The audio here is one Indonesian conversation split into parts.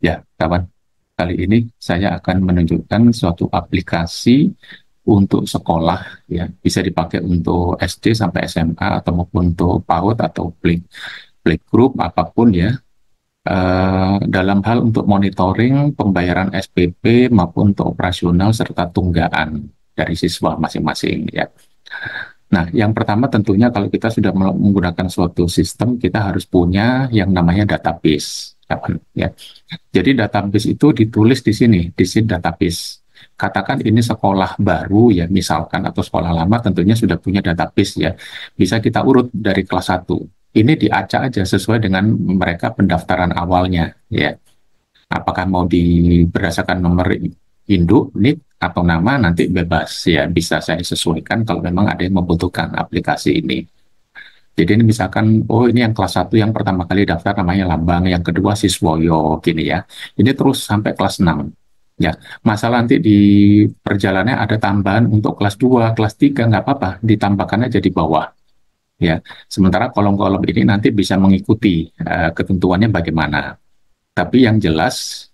Ya, kawan, kali ini saya akan menunjukkan suatu aplikasi untuk sekolah, ya, bisa dipakai untuk SD sampai SMA atau maupun untuk PAUD atau playgroup apapun ya, dalam hal untuk monitoring pembayaran SPP maupun untuk operasional serta tunggakan dari siswa masing-masing ya. Nah, yang pertama tentunya kalau kita sudah menggunakan suatu sistem, kita harus punya yang namanya database, kawan, ya. Jadi database itu ditulis di sini database. Katakan ini sekolah baru ya, misalkan, atau sekolah lama tentunya sudah punya database ya. Bisa kita urut dari kelas satu. Ini diacak aja sesuai dengan mereka pendaftaran awalnya ya. Apakah mau berdasarkan nomor induk, NIK, atau nama, nanti bebas ya. Bisa saya sesuaikan kalau memang ada yang membutuhkan aplikasi ini. Jadi ini misalkan, oh ini yang kelas satu yang pertama kali daftar namanya Lambang, yang kedua Siswoyo, gini ya. Ini terus sampai kelas 6. Ya, masalah nanti di perjalanannya ada tambahan untuk kelas 2 kelas 3 nggak apa-apa, ditambahkan aja di bawah. Ya, sementara kolom-kolom ini nanti bisa mengikuti ketentuannya bagaimana. Tapi yang jelas,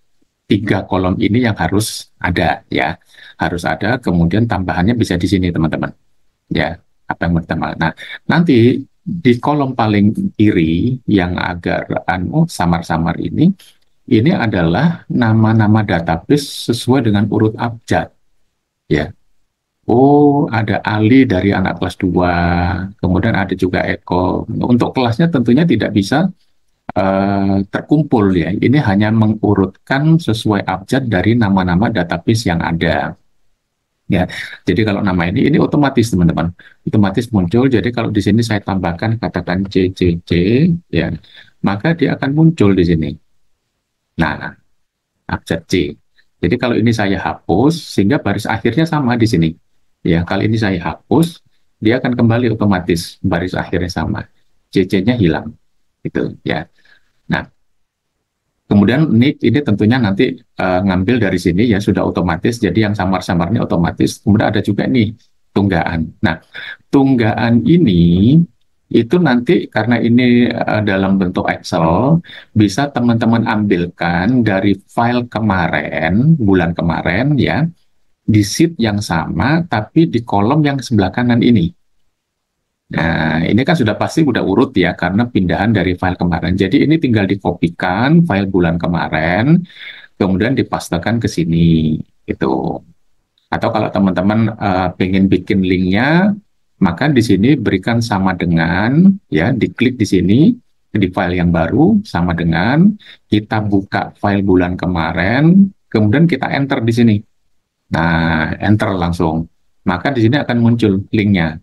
3 kolom ini yang harus ada, ya. Harus ada, kemudian tambahannya bisa di sini, teman-teman. Ya, apa yang pertama. Nah, nanti di kolom paling kiri yang agak samar-samar ini adalah nama-nama database sesuai dengan urut abjad. Ya. Oh, ada Ali dari anak kelas 2, kemudian ada juga Eko. Untuk kelasnya tentunya tidak bisa terkumpul ya. Ini hanya mengurutkan sesuai abjad dari nama-nama database yang ada. Ya, jadi kalau nama ini otomatis teman-teman, otomatis muncul. Jadi kalau di sini saya tambahkan katakan CCC, ya, maka dia akan muncul di sini. Nah, abjad C. Jadi kalau ini saya hapus, sehingga baris akhirnya sama di sini. Ya, kalau ini saya hapus, dia akan kembali otomatis baris akhirnya sama. CC-nya hilang, gitu ya. Nah, kemudian NIK ini tentunya nanti ngambil dari sini ya, sudah otomatis. Jadi yang samar-samarnya otomatis. Kemudian ada juga nih tunggaan. Nah, tunggaan ini itu nanti karena ini dalam bentuk Excel, bisa teman-teman ambilkan dari file kemarin, bulan kemarin ya, di sheet yang sama, tapi di kolom yang sebelah kanan ini. Nah, ini kan sudah pasti udah urut ya, karena pindahan dari file kemarin. Jadi ini tinggal dikopikan file bulan kemarin, kemudian dipastekan ke sini, gitu. Atau kalau teman-teman pengen bikin linknya, maka di sini berikan sama dengan, ya, diklik di sini, di file yang baru, sama dengan, kita buka file bulan kemarin, kemudian kita enter di sini. Nah, enter langsung. Maka di sini akan muncul linknya.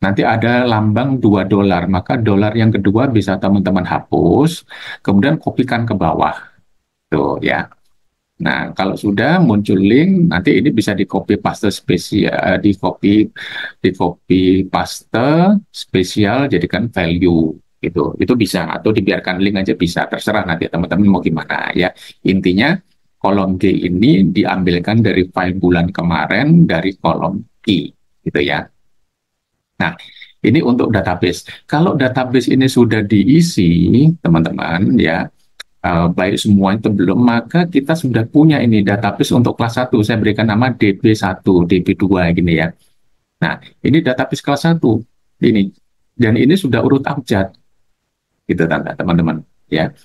Nanti ada lambang $2, maka dolar yang kedua bisa teman-teman hapus, kemudian kopikan ke bawah. Tuh ya. Nah, kalau sudah muncul link, nanti ini bisa di copy paste spesial, di copy paste spesial, jadikan value gitu. Itu bisa, atau dibiarkan link aja bisa, terserah nanti teman-teman mau gimana ya. Intinya kolom G ini diambilkan dari file bulan kemarin dari kolom Q gitu ya. Nah, ini untuk database. Kalau database ini sudah diisi, teman-teman, ya, baik semua itu belum, maka kita sudah punya ini database untuk kelas 1. Saya berikan nama DB1, DB2, gini ya. Nah, ini database kelas 1. Ini. Dan ini sudah urut abjad. Gitu, teman-teman. Ya.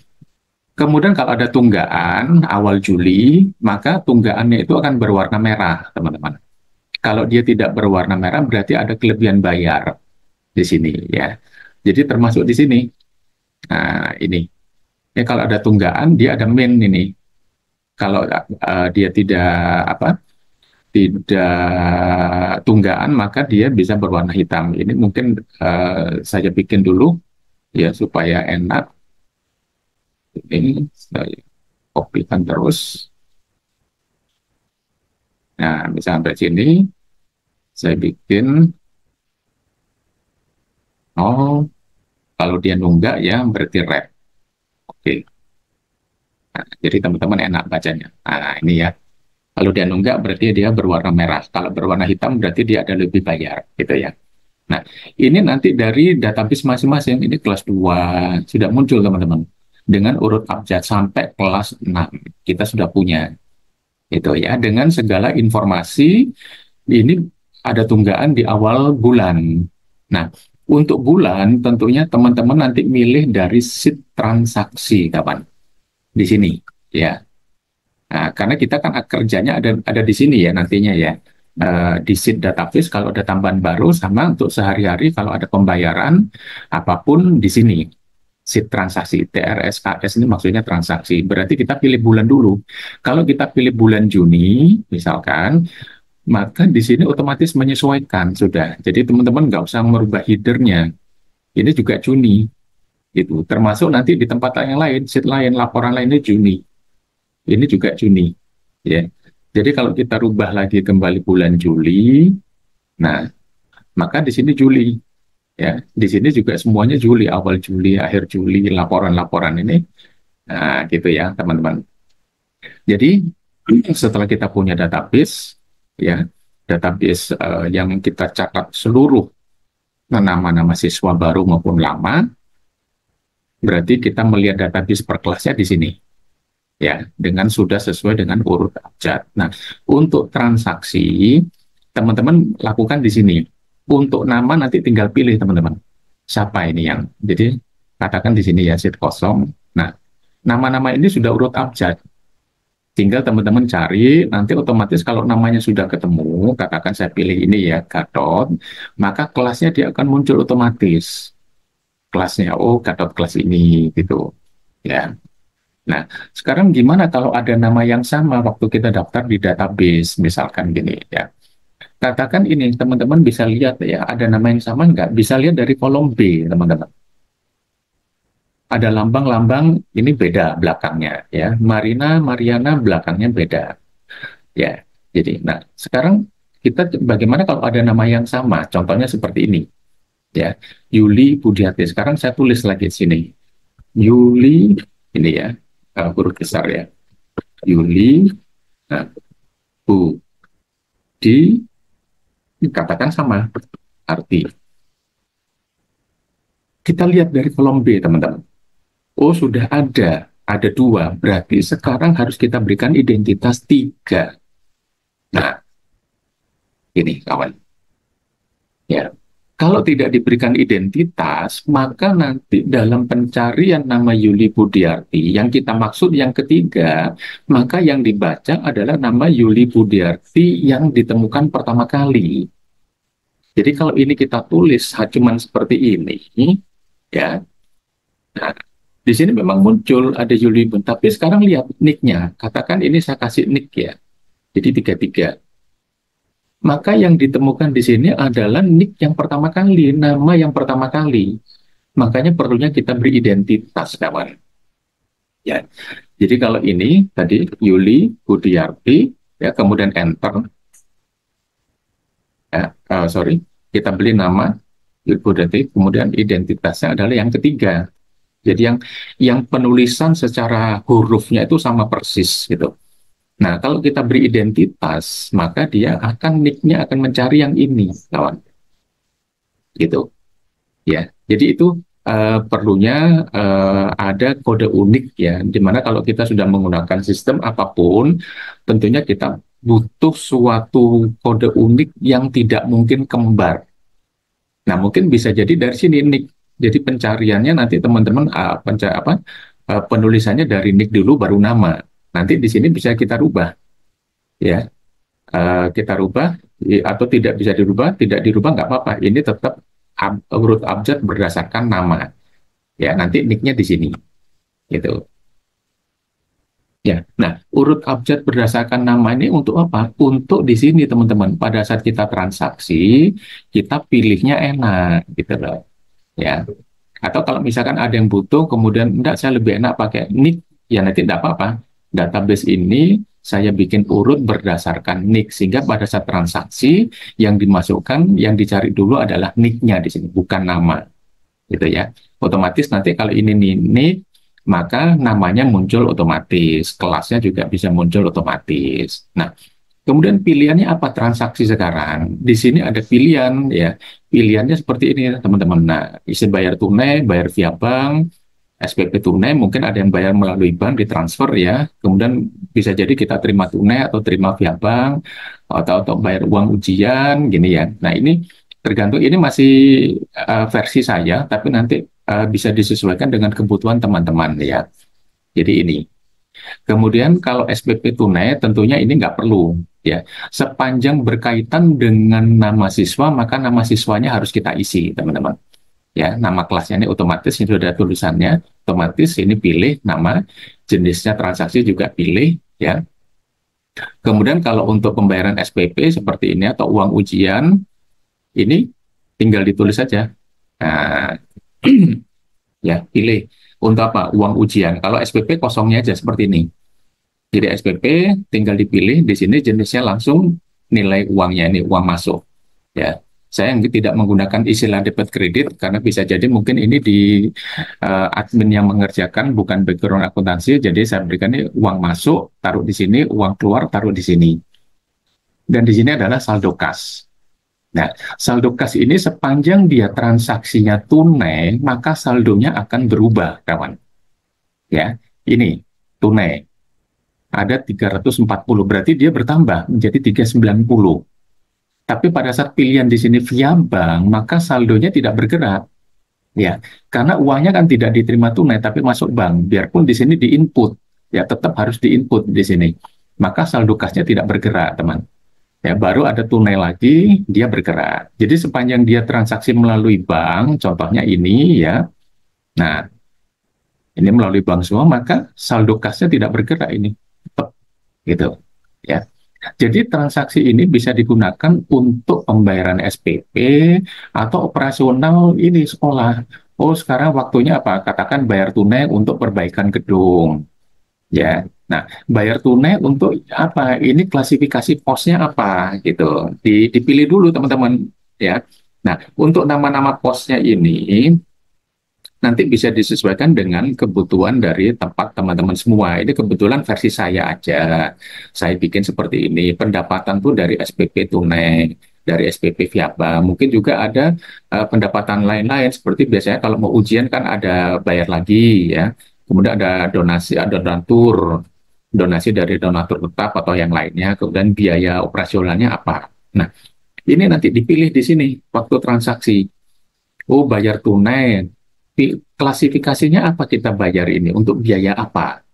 Kemudian kalau ada tunggaan awal Juli, maka tunggaannya itu akan berwarna merah, teman-teman. Kalau dia tidak berwarna merah, berarti ada kelebihan bayar di sini ya. Jadi termasuk di sini. Nah, ini. Ya kalau ada tunggaan, dia ada min ini. Kalau dia tidak apa? Tidak tunggaan, maka dia bisa berwarna hitam. Ini mungkin saya bikin dulu ya supaya enak. Ini saya kopikan terus. Nah, misalnya sampai sini saya bikin. Oh, kalau dia nunggak ya berarti red. Oke. Nah, jadi teman-teman enak bacanya. Nah, ini ya. Kalau dia nunggak berarti dia berwarna merah. Kalau berwarna hitam berarti dia ada lebih bayar, gitu ya. Nah, ini nanti dari database masing-masing. Ini kelas 2 sudah muncul, teman-teman. dengan urut abjad sampai kelas 6. Kita sudah punya itu ya, dengan segala informasi. Ini ada tunggaan di awal bulan. Nah, untuk bulan tentunya teman-teman nanti milih dari sheet transaksi kapan di sini ya. Nah, karena kita kan kerjanya ada di sini ya nantinya ya. Di sheet database kalau ada tambahan baru, sama untuk sehari-hari kalau ada pembayaran apapun di sini. Sheet transaksi, TRSKS ini maksudnya transaksi. Berarti kita pilih bulan dulu. Kalau kita pilih bulan Juni, misalkan, maka di sini otomatis menyesuaikan sudah. Jadi teman-teman nggak usah merubah headernya. Ini juga Juni, gitu. Termasuk nanti di tempat yang lain, sheet lain, laporan lainnya Juni. Ini juga Juni, ya. Jadi kalau kita rubah lagi kembali bulan Juli, nah maka di sini Juli, ya. Di sini juga semuanya Juli, awal Juli, akhir Juli, laporan-laporan ini, nah gitu ya teman-teman. Jadi setelah kita punya database, ya, database yang kita catat seluruh nama-nama siswa baru maupun lama, berarti kita melihat database per kelasnya di sini, ya, dengan sudah sesuai dengan urut abjad. Nah, untuk transaksi, teman-teman lakukan di sini. Untuk nama nanti tinggal pilih teman-teman. Siapa ini yang, jadi katakan di sini ya, sheet kosong. Nah, nama-nama ini sudah urut abjad. Tinggal teman-teman cari, nanti otomatis kalau namanya sudah ketemu, katakan saya pilih ini ya, Gatot, maka kelasnya dia akan muncul otomatis. Kelasnya, oh Gatot kelas ini, gitu. Ya. Nah, sekarang gimana kalau ada nama yang sama waktu kita daftar di database, misalkan gini ya. Katakan ini, teman-teman bisa lihat ya, ada nama yang sama nggak? Bisa lihat dari kolom B, teman-teman. Ada lambang-lambang, ini beda belakangnya ya. Marina, Mariana belakangnya beda. Ya, jadi, nah sekarang kita bagaimana kalau ada nama yang sama? Contohnya seperti ini, ya, Yuli Budiati. Sekarang saya tulis lagi di sini, Yuli, ini ya, huruf besar ya, Yuli, nah, Budi, katakan sama arti. Kita lihat dari kolom B, teman-teman. Oh, sudah ada dua. Berarti sekarang harus kita berikan identitas 3. Nah, ini kawan. Ya, kalau tidak diberikan identitas, maka nanti dalam pencarian nama Yuli Budiarti, yang kita maksud yang ketiga, maka yang dibaca adalah nama Yuli Budiarti yang ditemukan pertama kali. Jadi kalau ini kita tulis cuman seperti ini, ya, nah, di sini memang muncul ada Yuli Bun, tapi sekarang lihat nicknya, katakan ini saya kasih nick ya, jadi 33. Maka yang ditemukan di sini adalah nick yang pertama kali, nama yang pertama kali. Makanya perlunya kita beri identitas, kawan. Ya, jadi kalau ini tadi Yuli Budiarti, ya, kemudian enter, ya, sorry, kita beli nama Yuli Budiarti, kemudian identitasnya adalah yang ketiga. Jadi yang penulisan secara hurufnya itu sama persis gitu. Nah, kalau kita beri identitas, maka dia akan nicknya akan mencari yang ini, kawan. Gitu, ya. Jadi itu perlunya ada kode unik ya, dimana kalau kita sudah menggunakan sistem apapun, tentunya kita butuh suatu kode unik yang tidak mungkin kembar. Nah, mungkin bisa jadi dari sini nick. Jadi pencariannya nanti teman-teman penulisannya dari nick dulu baru nama. Nanti di sini bisa kita rubah, ya. Kita rubah atau tidak bisa dirubah, tidak dirubah nggak apa-apa. Ini tetap urut abjad berdasarkan nama. Ya, nanti nicknya di sini, gitu. Ya, nah urut abjad berdasarkan nama ini untuk apa? Untuk di sini teman-teman. Pada saat kita transaksi, kita pilihnya enak, gitu loh. Ya. Atau kalau misalkan ada yang butuh, kemudian enggak saya lebih enak pakai nick, ya nanti enggak apa-apa. Database ini saya bikin urut berdasarkan nick, sehingga pada saat transaksi yang dimasukkan, yang dicari dulu adalah nicknya di sini, bukan nama, gitu ya. Otomatis nanti kalau ini nick, maka namanya muncul otomatis, kelasnya juga bisa muncul otomatis. Nah, kemudian pilihannya apa transaksi sekarang? Di sini ada pilihan ya. Pilihannya seperti ini teman-teman. Nah, isi bayar tunai, bayar via bank, SPP tunai mungkin ada yang bayar melalui bank ditransfer ya, kemudian bisa jadi kita terima tunai atau terima via bank atau bayar uang ujian gini ya. Nah ini tergantung, ini masih versi saya, tapi nanti bisa disesuaikan dengan kebutuhan teman-teman ya. Jadi ini. Kemudian kalau SPP tunai tentunya ini nggak perlu ya. Sepanjang berkaitan dengan nama siswa maka nama siswanya harus kita isi teman-teman. Ya, nama kelasnya ini otomatis ini sudah ada tulisannya, otomatis ini pilih nama, jenisnya transaksi juga pilih ya. Kemudian kalau untuk pembayaran SPP seperti ini atau uang ujian ini tinggal ditulis saja. Nah, ya pilih untuk apa uang ujian. Kalau SPP kosongnya aja seperti ini. Jadi SPP tinggal dipilih di sini jenisnya langsung nilai uangnya ini uang masuk. Ya, saya tidak menggunakan istilah debit kredit karena bisa jadi mungkin ini di admin yang mengerjakan bukan background akuntansi, jadi saya berikan ini uang masuk taruh di sini, uang keluar taruh di sini. Dan di sini adalah saldo kas. Nah, saldo kas ini sepanjang dia transaksinya tunai, maka saldonya akan berubah, kawan. Ya, ini tunai. Ada 340, berarti dia bertambah menjadi 390. Tapi pada saat pilihan di sini via bank, maka saldonya tidak bergerak. Ya, karena uangnya kan tidak diterima tunai, tapi masuk bank. Biarpun di sini diinput, ya tetap harus diinput di sini. Maka saldo kasnya tidak bergerak, teman. Ya, baru ada tunai lagi, dia bergerak. Jadi sepanjang dia transaksi melalui bank, contohnya ini ya. Nah, ini melalui bank semua, maka saldo kasnya tidak bergerak ini. Tetap gitu. Ya. Jadi transaksi ini bisa digunakan untuk pembayaran SPP atau operasional ini sekolah. Oh, sekarang waktunya apa? Katakan bayar tunai untuk perbaikan gedung. Ya. Nah, bayar tunai untuk apa? Ini klasifikasi posnya apa gitu. Dipilih dulu teman-teman ya. Nah, untuk nama-nama posnya ini nanti bisa disesuaikan dengan kebutuhan dari tempat teman-teman semua. Ini kebetulan versi saya aja. Saya bikin seperti ini. Pendapatan tuh dari SPP tunai, dari SPP via bank. Mungkin juga ada pendapatan lain-lain seperti biasanya kalau mau ujian kan ada bayar lagi ya. Kemudian ada donasi, ada donatur, donasi dari donatur tetap atau yang lainnya. Kemudian biaya operasionalnya apa. Nah, ini nanti dipilih di sini waktu transaksi. Oh, bayar tunai. Klasifikasinya apa kita bayar ini? Untuk biaya apa?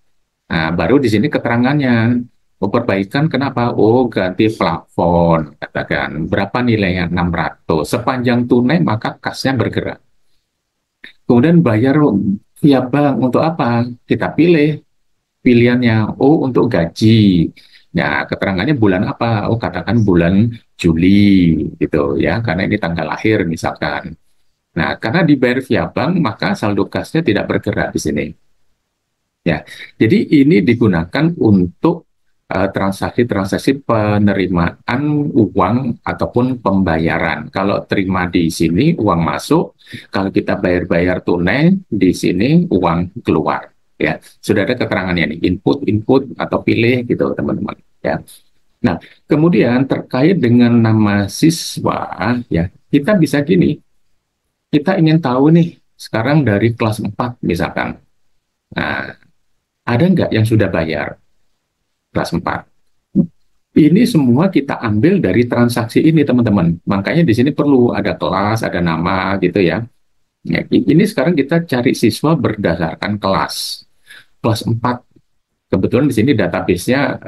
Nah, baru di sini keterangannya. Oh, perbaikan kenapa? Oh, ganti plafon. Katakan, berapa nilainya? 600. Sepanjang tunai, maka kasnya bergerak. Kemudian bayar via bank untuk apa? Kita pilih. Pilihannya, oh untuk gaji. Nah, keterangannya bulan apa? Oh, katakan bulan Juli, gitu ya. Karena ini tanggal lahir misalkan. Nah, karena dibayar via bank, maka saldo kasnya tidak bergerak di sini. Ya, jadi ini digunakan untuk transaksi-transaksi penerimaan uang ataupun pembayaran. Kalau terima di sini uang masuk, kalau kita bayar-bayar tunai di sini uang keluar. Ya, sudah ada keterangannya nih, input atau pilih gitu teman-teman. Ya. Nah, kemudian terkait dengan nama siswa, ya kita bisa gini. Kita ingin tahu nih, sekarang dari kelas 4 misalkan. Nah, ada nggak yang sudah bayar kelas 4? Ini semua kita ambil dari transaksi ini, teman-teman. Makanya di sini perlu ada kelas, ada nama gitu ya. Ya, ini sekarang kita cari siswa berdasarkan kelas. Kelas 4. Kebetulan di sini database-nya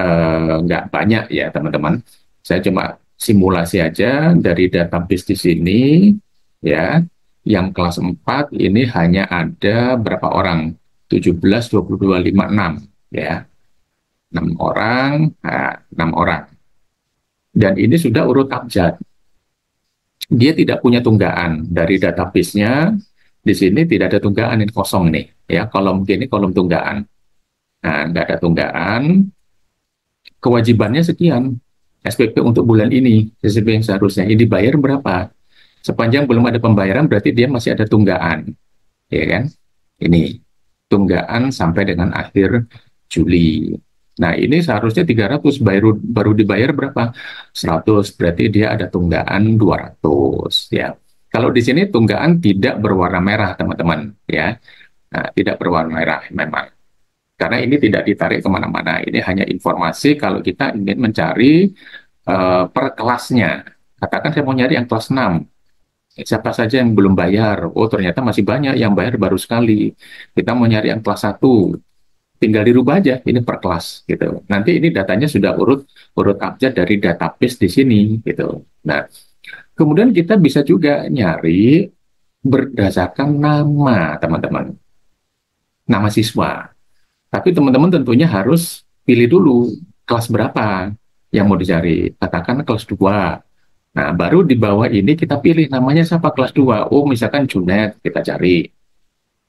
nggak banyak ya, teman-teman. Saya cuma simulasi aja dari database di sini, ya. Yang kelas 4 ini hanya ada berapa orang? 17, 22, 5, 6. Ya. 6 orang, nah, 6 orang. Dan ini sudah urut abjad. Dia tidak punya tunggaan dari database-nya. Di sini tidak ada tunggaan, ini kosong nih. Ya, kolom ini kolom tunggaan. Nah, nggak ada tunggaan. Kewajibannya sekian. SPP untuk bulan ini, SPP yang seharusnya ini dibayar berapa? Sepanjang belum ada pembayaran berarti dia masih ada tunggaan. Ya kan? Ini tunggaan sampai dengan akhir Juli. Nah, ini seharusnya 300 baru dibayar berapa? 100, berarti dia ada tunggaan 200 ya. Kalau di sini tunggaan tidak berwarna merah, teman-teman, ya. Nah, tidak berwarna merah memang. Karena ini tidak ditarik kemana-mana. Ini hanya informasi kalau kita ingin mencari per kelasnya. Katakan saya mau nyari yang kelas 6. Siapa saja yang belum bayar? Oh, ternyata masih banyak yang bayar baru sekali. Kita mau nyari yang kelas 1, tinggal dirubah aja ini per kelas gitu. Nanti ini datanya sudah urut urut abjad dari database di sini gitu. Nah, kemudian kita bisa juga nyari berdasarkan nama teman-teman, nama siswa. Tapi teman-teman tentunya harus pilih dulu kelas berapa yang mau dicari. Katakan kelas 2. Nah, baru di bawah ini kita pilih namanya siapa kelas 2. Oh, misalkan Junet, kita cari.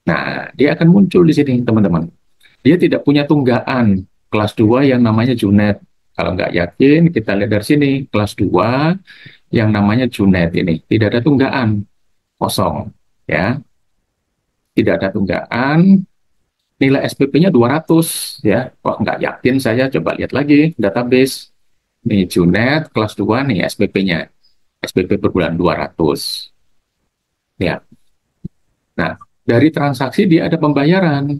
Nah, dia akan muncul di sini, teman-teman. Dia tidak punya tunggaan kelas 2 yang namanya Junet. Kalau nggak yakin, kita lihat dari sini. Kelas 2 yang namanya Junet ini. Tidak ada tunggaan, kosong. Ya, tidak ada tunggaan. Nilai SPP-nya 200. Ya, kok nggak yakin saya, coba lihat lagi database. Nih, Junet, kelas 2 nih SPP-nya. SPP per bulan 200. Ya, nah, dari transaksi dia ada pembayaran.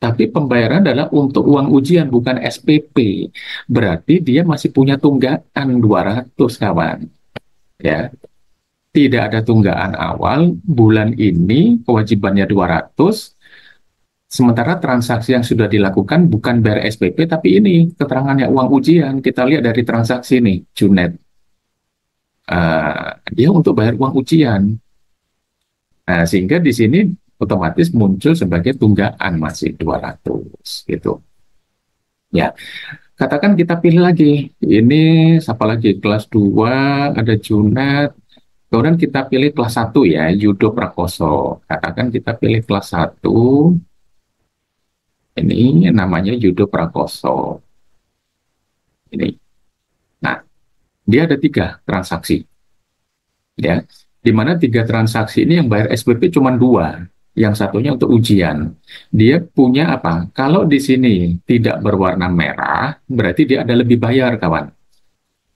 Tapi pembayaran adalah untuk uang ujian, bukan SPP. Berarti dia masih punya tunggaan 200, kawan. Ya, tidak ada tunggaan awal, bulan ini kewajibannya 200, sementara transaksi yang sudah dilakukan bukan bayar SPP, tapi ini keterangannya uang ujian. Kita lihat dari transaksi nih, Junet. Dia untuk bayar uang ujian. Nah, sehingga di sini otomatis muncul sebagai tunggaan masih 200 gitu. Ya, katakan kita pilih lagi. Ini siapa lagi? Kelas 2 ada Junet. Kemudian kita pilih kelas 1 ya, Yudo Prakoso. Katakan kita pilih kelas 1. Ini namanya Yudo Prakoso. Ini. Nah, dia ada 3 transaksi. Ya, di mana 3 transaksi ini yang bayar SPP cuma 2, yang satunya untuk ujian. Dia punya apa? Kalau di sini tidak berwarna merah, berarti dia ada lebih bayar, kawan.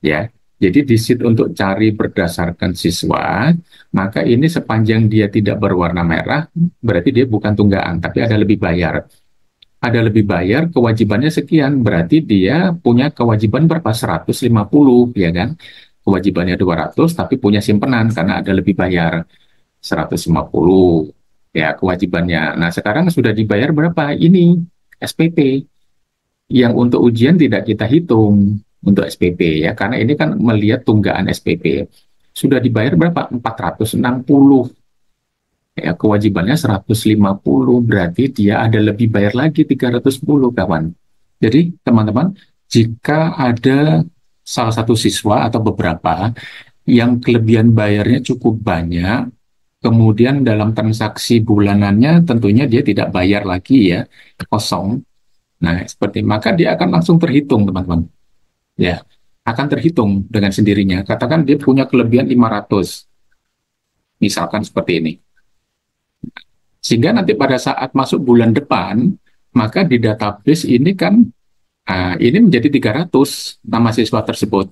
Ya, jadi di sheet untuk cari berdasarkan siswa, maka ini sepanjang dia tidak berwarna merah, berarti dia bukan tunggaan, tapi ada lebih bayar. Ada lebih bayar, kewajibannya sekian, berarti dia punya kewajiban berapa? 150, ya kan? Kewajibannya 200, tapi punya simpenan karena ada lebih bayar 150. Ya, kewajibannya. Nah, sekarang sudah dibayar berapa? Ini SPP. Yang untuk ujian tidak kita hitung untuk SPP ya, karena ini kan melihat tunggaan SPP. Sudah dibayar berapa? 460. Ya, kewajibannya 150, berarti dia ada lebih bayar lagi 310, kawan. Jadi, teman-teman, jika ada salah satu siswa atau beberapa yang kelebihan bayarnya cukup banyak, kemudian dalam transaksi bulanannya tentunya dia tidak bayar lagi ya, kosong. Nah, seperti maka dia akan langsung terhitung, teman-teman. Ya, akan terhitung dengan sendirinya. Katakan dia punya kelebihan 500, misalkan seperti ini. Sehingga nanti pada saat masuk bulan depan, maka di database ini kan ini menjadi 300 nama siswa tersebut.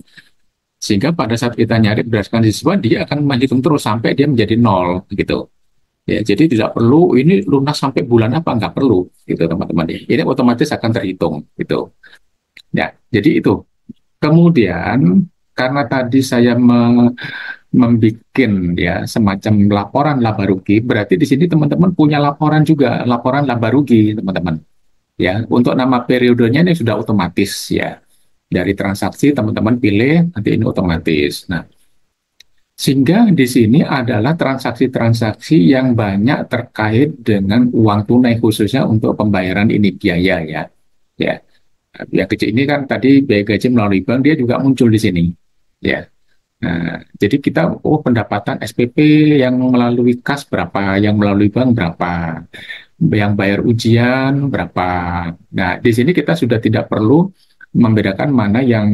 Sehingga pada saat kita nyari berdasarkan siswa, dia akan menghitung terus sampai dia menjadi 0 gitu. Ya, jadi tidak perlu ini lunas sampai bulan apa, nggak perlu gitu teman-teman. Ini otomatis akan terhitung gitu. Ya, jadi itu. Kemudian karena tadi saya membuat ya semacam laporan laba rugi, berarti di sini teman-teman punya laporan juga, laporan laba rugi teman-teman. Ya, untuk nama periodenya ini sudah otomatis ya. Dari transaksi teman-teman pilih, nanti ini otomatis. Nah, sehingga di sini adalah transaksi-transaksi yang banyak terkait dengan uang tunai khususnya untuk pembayaran ini biaya ya. Ya, biaya kecil ini kan tadi biaya gaji melalui bank dia juga muncul di sini. Ya. Nah, jadi kita pendapatan SPP yang melalui kas berapa, yang melalui bank berapa, yang bayar ujian berapa. Nah, di sini kita sudah tidak perlu membedakan mana yang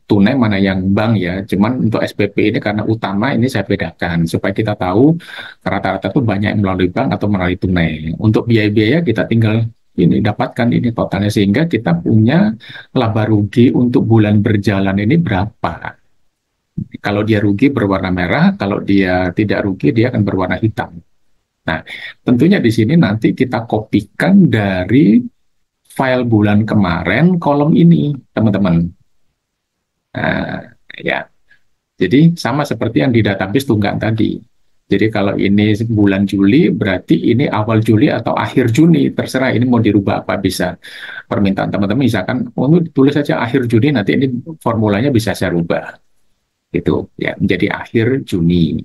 tunai, mana yang bank ya. Cuman untuk SPP ini karena utama ini saya bedakan supaya kita tahu rata-rata itu banyak yang melalui bank atau melalui tunai. Untuk biaya-biaya kita tinggal ini dapatkan ini totalnya sehingga kita punya laba rugi untuk bulan berjalan ini berapa. Kalau dia rugi berwarna merah, kalau dia tidak rugi dia akan berwarna hitam. Nah, tentunya di sini nanti kita kopikan dari file bulan kemarin kolom ini, teman-teman. Nah, ya. Jadi sama seperti yang di database tunggang tadi. Jadi kalau ini bulan Juli, berarti ini awal Juli atau akhir Juni, terserah ini mau dirubah apa bisa. Permintaan teman-teman misalkan, untuk tulis saja akhir Juni, nanti ini formulanya bisa saya rubah. Gitu, ya, menjadi akhir Juni.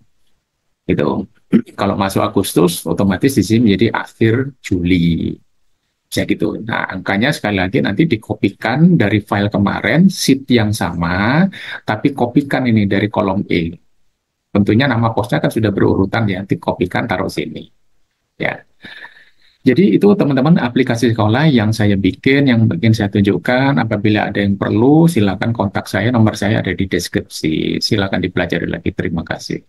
Gitu. Kalau masuk Agustus, otomatis di sini menjadi akhir Juli. Bisa gitu. Nah, angkanya sekali lagi nanti dikopikan dari file kemarin, sheet yang sama, tapi kopikan ini dari kolom E. Tentunya nama posnya kan sudah berurutan ya, nanti kopikan taruh sini. Ya. Jadi itu teman-teman aplikasi sekolah yang saya bikin, yang bikin saya tunjukkan. Apabila ada yang perlu, silakan kontak saya. Nomor saya ada di deskripsi. Silakan dipelajari lagi. Terima kasih.